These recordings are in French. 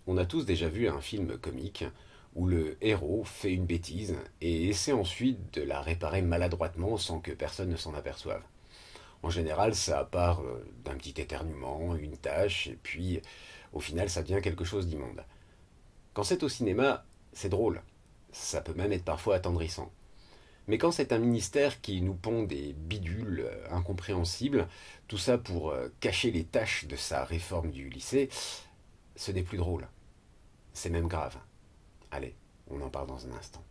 On a tous déjà vu un film comique où le héros fait une bêtise et essaie ensuite de la réparer maladroitement sans que personne ne s'en aperçoive. En général, ça part d'un petit éternuement, une tache, et puis au final ça devient quelque chose d'immonde. Quand c'est au cinéma, c'est drôle. Ça peut même être parfois attendrissant. Mais quand c'est un ministère qui nous pond des bidules incompréhensibles, tout ça pour cacher les tâches de sa réforme du lycée, ce n'est plus drôle. C'est même grave. Allez, on en parle dans un instant.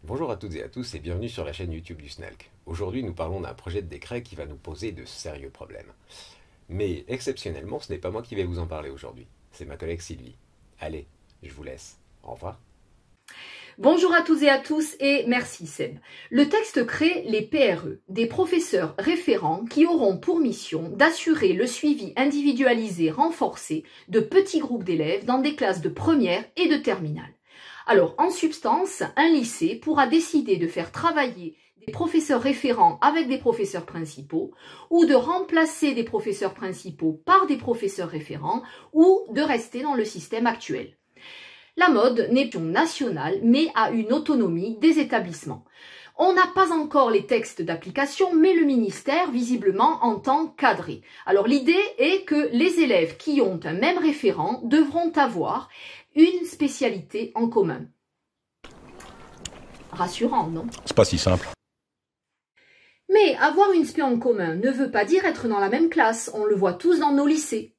Bonjour à toutes et à tous et bienvenue sur la chaîne YouTube du SNELC. Aujourd'hui nous parlons d'un projet de décret qui va nous poser de sérieux problèmes. Mais exceptionnellement, ce n'est pas moi qui vais vous en parler aujourd'hui, c'est ma collègue Sylvie. Allez, je vous laisse. Au revoir. Bonjour à toutes et à tous et merci Seb. Le texte crée les PRE, des professeurs référents qui auront pour mission d'assurer le suivi individualisé renforcé de petits groupes d'élèves dans des classes de première et de terminale. Alors, en substance, un lycée pourra décider de faire travailler des professeurs référents avec des professeurs principaux ou de remplacer des professeurs principaux par des professeurs référents ou de rester dans le système actuel. La mode n'est pas nationale, mais a une autonomie des établissements. On n'a pas encore les textes d'application, mais le ministère, visiblement, entend cadrer. Alors l'idée est que les élèves qui ont un même référent devront avoir une spécialité en commun. Rassurant, non? C'est pas si simple. Mais avoir une spé en commun ne veut pas dire être dans la même classe, on le voit tous dans nos lycées.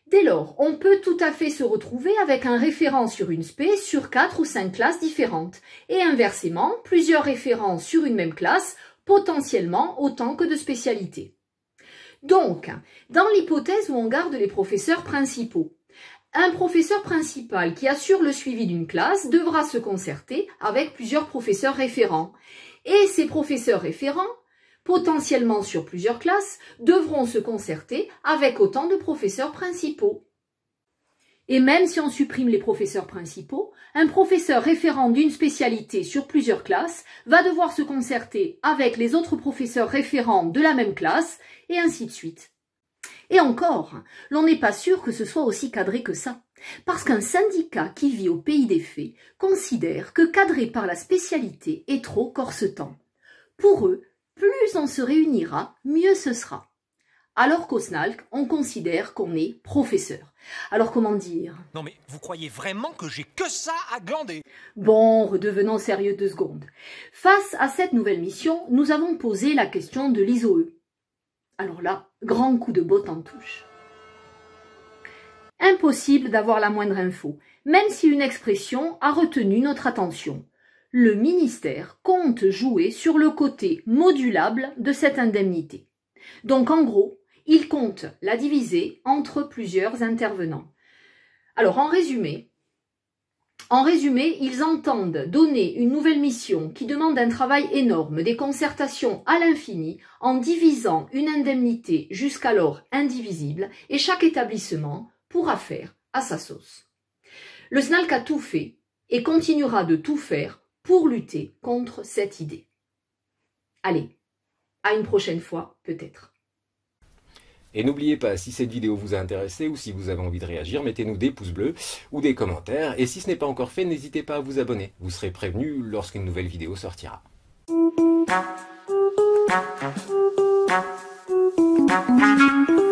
Dès lors, on peut tout à fait se retrouver avec un référent sur une spé sur 4 ou 5 classes différentes, et inversement, plusieurs référents sur une même classe, potentiellement autant que de spécialités. Donc, dans l'hypothèse où on garde les professeurs principaux, un professeur principal qui assure le suivi d'une classe devra se concerter avec plusieurs professeurs référents. Et ces professeurs référents, potentiellement sur plusieurs classes, devront se concerter avec autant de professeurs principaux. Et même si on supprime les professeurs principaux, un professeur référent d'une spécialité sur plusieurs classes va devoir se concerter avec les autres professeurs référents de la même classe, et ainsi de suite. Et encore, l'on n'est pas sûr que ce soit aussi cadré que ça, parce qu'un syndicat qui vit au pays des faits considère que cadré par la spécialité est trop corsetant. Pour eux, plus on se réunira, mieux ce sera. Alors qu'au SNALC, on considère qu'on est professeur. Alors comment dire? Non mais vous croyez vraiment que j'ai que ça à glander? Bon, redevenons sérieux 2 secondes. Face à cette nouvelle mission, nous avons posé la question de l'ISOE. Alors là, grand coup de botte en touche. Impossible d'avoir la moindre info, même si une expression a retenu notre attention. Le ministère compte jouer sur le côté modulable de cette indemnité. Donc en gros, il compte la diviser entre plusieurs intervenants. Alors en résumé, ils entendent donner une nouvelle mission qui demande un travail énorme, des concertations à l'infini, en divisant une indemnité jusqu'alors indivisible, et chaque établissement pourra faire à sa sauce. Le SNALC a tout fait et continuera de tout faire pour lutter contre cette idée. Allez, à une prochaine fois peut-être. Et n'oubliez pas, si cette vidéo vous a intéressé ou si vous avez envie de réagir, mettez-nous des pouces bleus ou des commentaires. Et si ce n'est pas encore fait, n'hésitez pas à vous abonner. Vous serez prévenus lorsqu'une nouvelle vidéo sortira. Thank you.